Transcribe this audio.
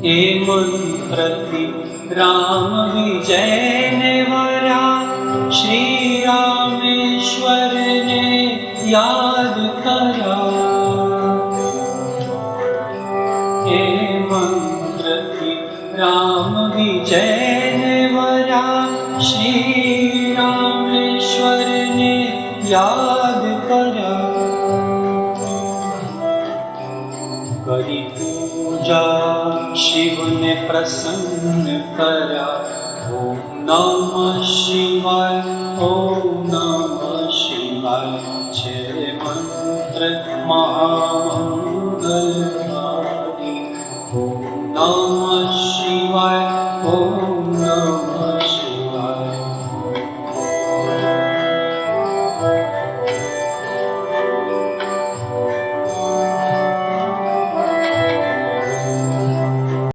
એ મંત્રથી રામ વિજયને વર્યા, શ્રી રામેશ્વરને યાદ કર્યા. એ મંત્રથી રામ વિજયને વર્યા, શ્રી રામેશ્વરને યાદ કર્યા. કરી પૂજા શિવને પ્રસન્ન કર્યા. ઓમ નમઃ શિવાય, ઓમ નમઃ શિવાય. છે મંત્ર મહામંગલકારી. ઓમ નમઃ શિવાય, ઓમ